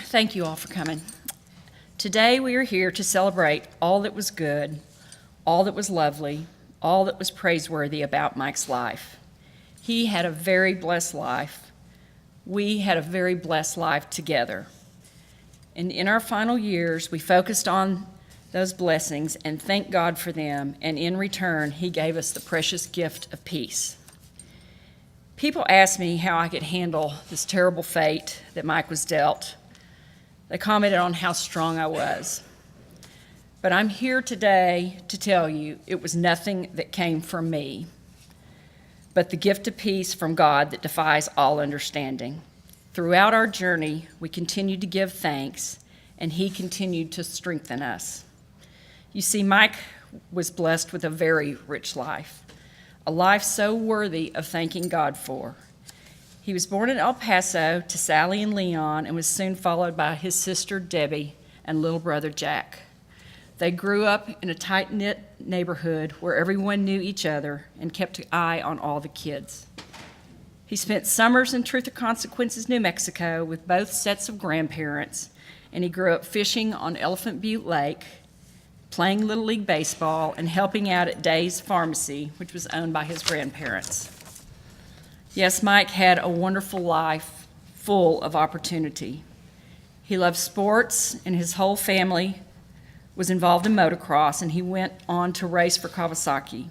Thank you all for coming. Today we are here to celebrate all that was good, all that was lovely, all that was praiseworthy about Mike's life. He had a very blessed life. We had a very blessed life together. And in our final years, we focused on those blessings and thanked God for them, and in return, He gave us the precious gift of peace. People asked me how I could handle this terrible fate that Mike was dealt. They commented on how strong I was. But I'm here today to tell you it was nothing that came from me, but the gift of peace from God that defies all understanding. Throughout our journey, we continued to give thanks, and He continued to strengthen us. You see, Mike was blessed with a very rich life, a life so worthy of thanking God for. He was born in El Paso to Sally and Leon and was soon followed by his sister Debbie and little brother Jack. They grew up in a tight-knit neighborhood where everyone knew each other and kept an eye on all the kids. He spent summers in Truth or Consequences, New Mexico with both sets of grandparents, and he grew up fishing on Elephant Butte Lake, playing Little League baseball, and helping out at Day's Pharmacy, which was owned by his grandparents. Yes, Mike had a wonderful life full of opportunity. He loved sports, and his whole family was involved in motocross, and he went on to race for Kawasaki.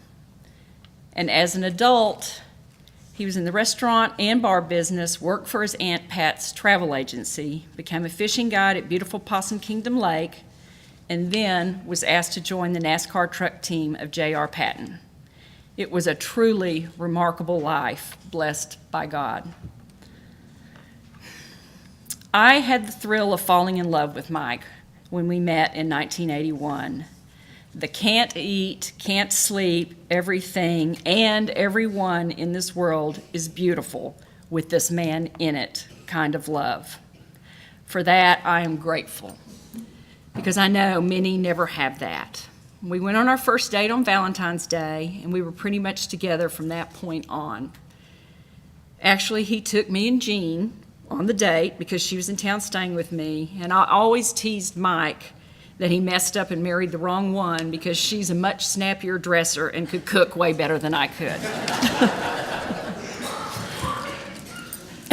And as an adult, he was in the restaurant and bar business, worked for his Aunt Pat's travel agency, became a fishing guide at beautiful Possum Kingdom Lake, and then was asked to join the NASCAR truck team of J.R. Patton. It was a truly remarkable life, blessed by God. I had the thrill of falling in love with Mike when we met in 1981. The can't eat, can't sleep, everything and everyone in this world is beautiful with this man in it kind of love. For that, I am grateful, because I know many never have that. We went on our first date on Valentine's Day, and we were pretty much together from that point on. Actually, he took me and Jean on the date because she was in town staying with me, and I always teased Mike that he messed up and married the wrong one because she's a much snappier dresser and could cook way better than I could.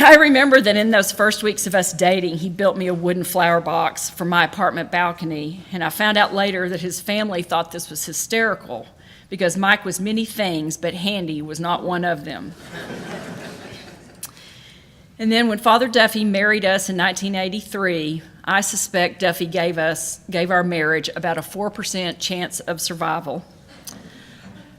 I remember that in those first weeks of us dating, he built me a wooden flower box for my apartment balcony, and I found out later that his family thought this was hysterical because Mike was many things, but handy was not one of them. And then when Father Duffy married us in 1983, I suspect Duffy gave our marriage about a 4% chance of survival.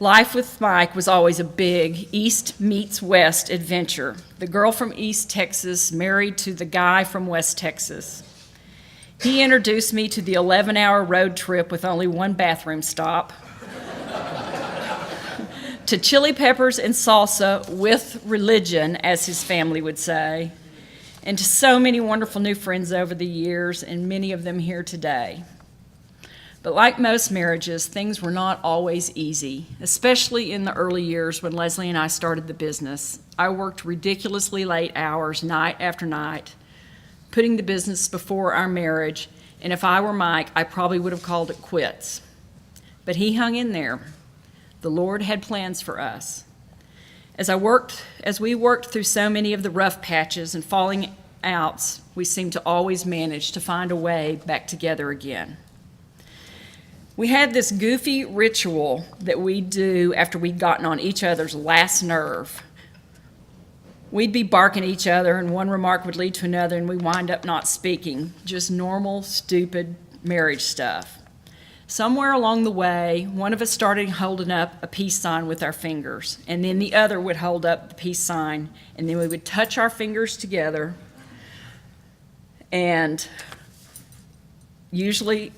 Life with Mike was always a big East meets West adventure. The girl from East Texas married to the guy from West Texas. He introduced me to the 11-hour road trip with only one bathroom stop, to chili peppers and salsa with religion, as his family would say, and to so many wonderful new friends over the years, and many of them here today. But like most marriages, things were not always easy, especially in the early years when Leslie and I started the business. I worked ridiculously late hours, night after night, putting the business before our marriage, and if I were Mike, I probably would have called it quits. But he hung in there. The Lord had plans for us. As we worked through so many of the rough patches and falling outs, we seemed to always manage to find a way back together again. We had this goofy ritual that we'd do after we'd gotten on each other's last nerve. We'd be barking at each other, and one remark would lead to another, and we'd wind up not speaking. Just normal, stupid marriage stuff. Somewhere along the way, one of us started holding up a peace sign with our fingers, and then the other would hold up the peace sign, and then we would touch our fingers together, and usually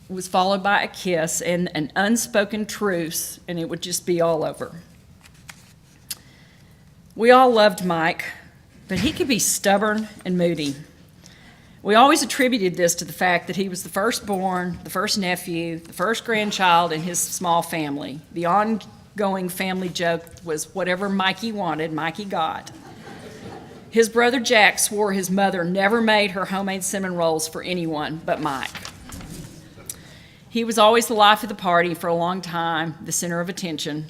was followed by a kiss and an unspoken truce, and it would just be all over. We all loved Mike, but he could be stubborn and moody. We always attributed this to the fact that he was the firstborn, the first nephew, the first grandchild in his small family. The ongoing family joke was whatever Mikey wanted, Mikey got. His brother Jack swore his mother never made her homemade cinnamon rolls for anyone but Mike. He was always the life of the party for a long time, the center of attention.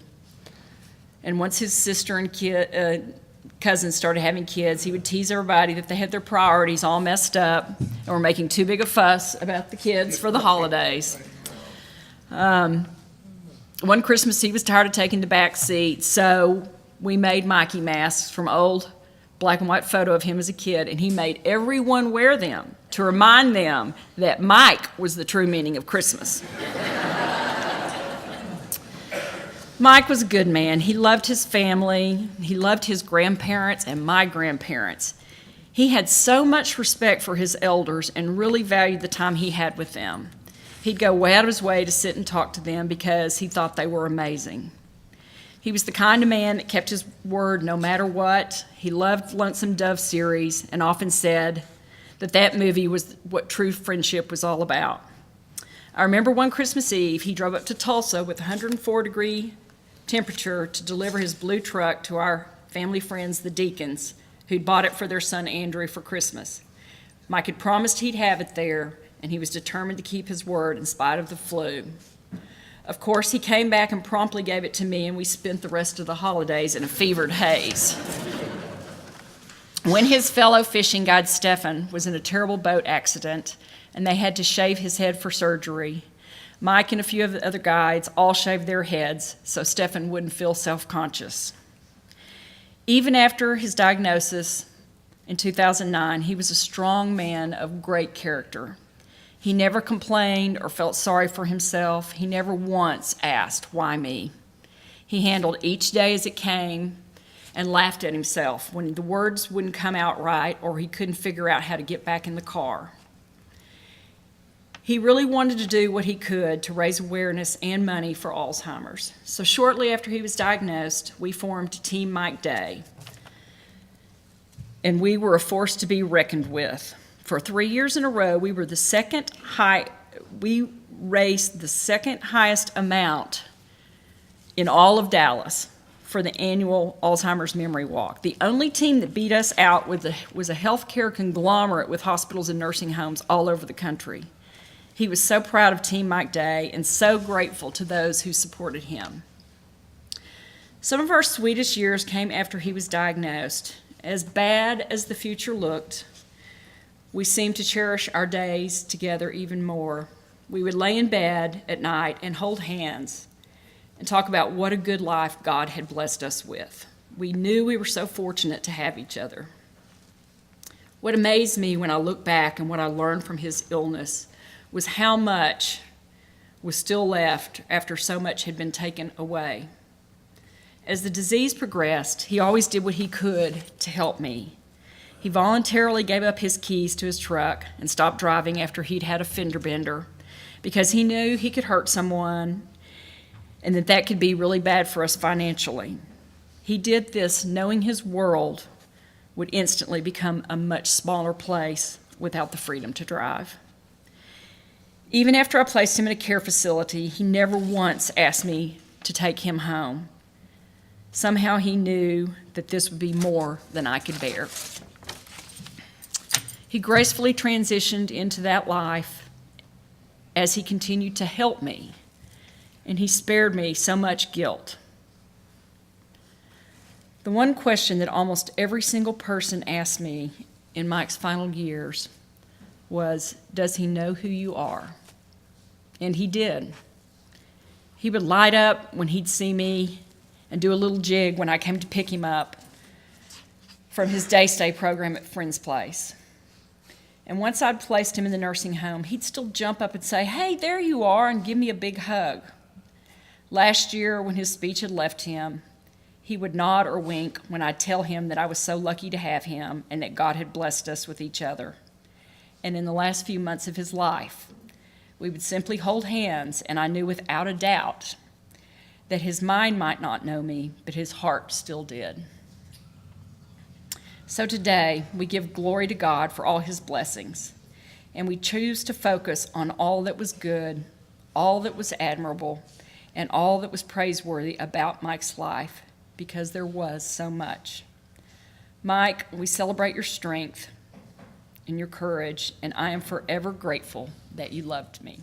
And once his sister and cousins started having kids, he would tease everybody that they had their priorities all messed up and were making too big a fuss about the kids for the holidays. One Christmas, he was tired of taking the back seat, so we made Mikey masks from old black and white photo of him as a kid, and he made everyone wear them to remind them that Mike was the true meaning of Christmas. Mike was a good man. He loved his family. He loved his grandparents and my grandparents. He had so much respect for his elders and really valued the time he had with them. He'd go way out of his way to sit and talk to them because he thought they were amazing. He was the kind of man that kept his word no matter what. He loved Lonesome Dove series and often said that movie was what true friendship was all about. I remember one Christmas Eve, he drove up to Tulsa with 104-degree temperature to deliver his blue truck to our family friends, the Deacons, who'd bought it for their son Andrew for Christmas. Mike had promised he'd have it there, and he was determined to keep his word in spite of the flu. Of course, he came back and promptly gave it to me, and we spent the rest of the holidays in a fevered haze. When his fellow fishing guide, Stefan, was in a terrible boat accident, and they had to shave his head for surgery, Mike and a few of the other guides all shaved their heads so Stefan wouldn't feel self-conscious. Even after his diagnosis in 2009, he was a strong man of great character. He never complained or felt sorry for himself. He never once asked, "Why me?" He handled each day as it came and laughed at himself when the words wouldn't come out right or he couldn't figure out how to get back in the car. He really wanted to do what he could to raise awareness and money for Alzheimer's. So shortly after he was diagnosed, we formed Team Mike Day, and we were a force to be reckoned with. For 3 years in a row, we raised the second highest amount in all of Dallas for the annual Alzheimer's Memory Walk. The only team that beat us out was a healthcare conglomerate with hospitals and nursing homes all over the country. He was so proud of Team Mike Day and so grateful to those who supported him. Some of our sweetest years came after he was diagnosed. As bad as the future looked, we seemed to cherish our days together even more. We would lay in bed at night and hold hands and talk about what a good life God had blessed us with. We knew we were so fortunate to have each other. What amazed me when I look back and what I learned from his illness was how much was still left after so much had been taken away. As the disease progressed, he always did what he could to help me. He voluntarily gave up his keys to his truck and stopped driving after he'd had a fender bender because he knew he could hurt someone and that could be really bad for us financially. He did this knowing his world would instantly become a much smaller place without the freedom to drive. Even after I placed him in a care facility, he never once asked me to take him home. Somehow he knew that this would be more than I could bear. He gracefully transitioned into that life as he continued to help me, and he spared me so much guilt. The one question that almost every single person asked me in Mike's final years was, "Does he know who you are?" And he did. He would light up when he'd see me and do a little jig when I came to pick him up from his day stay program at Friend's Place. And once I'd placed him in the nursing home, he'd still jump up and say, "Hey, there you are," and give me a big hug. Last year, when his speech had left him, he would nod or wink when I'd tell him that I was so lucky to have him and that God had blessed us with each other. And in the last few months of his life, we would simply hold hands, and I knew without a doubt that his mind might not know me, but his heart still did. So today, we give glory to God for all his blessings, and we choose to focus on all that was good, all that was admirable, and all that was praiseworthy about Mike's life, because there was so much. Mike, we celebrate your strength and your courage, and I am forever grateful that you loved me.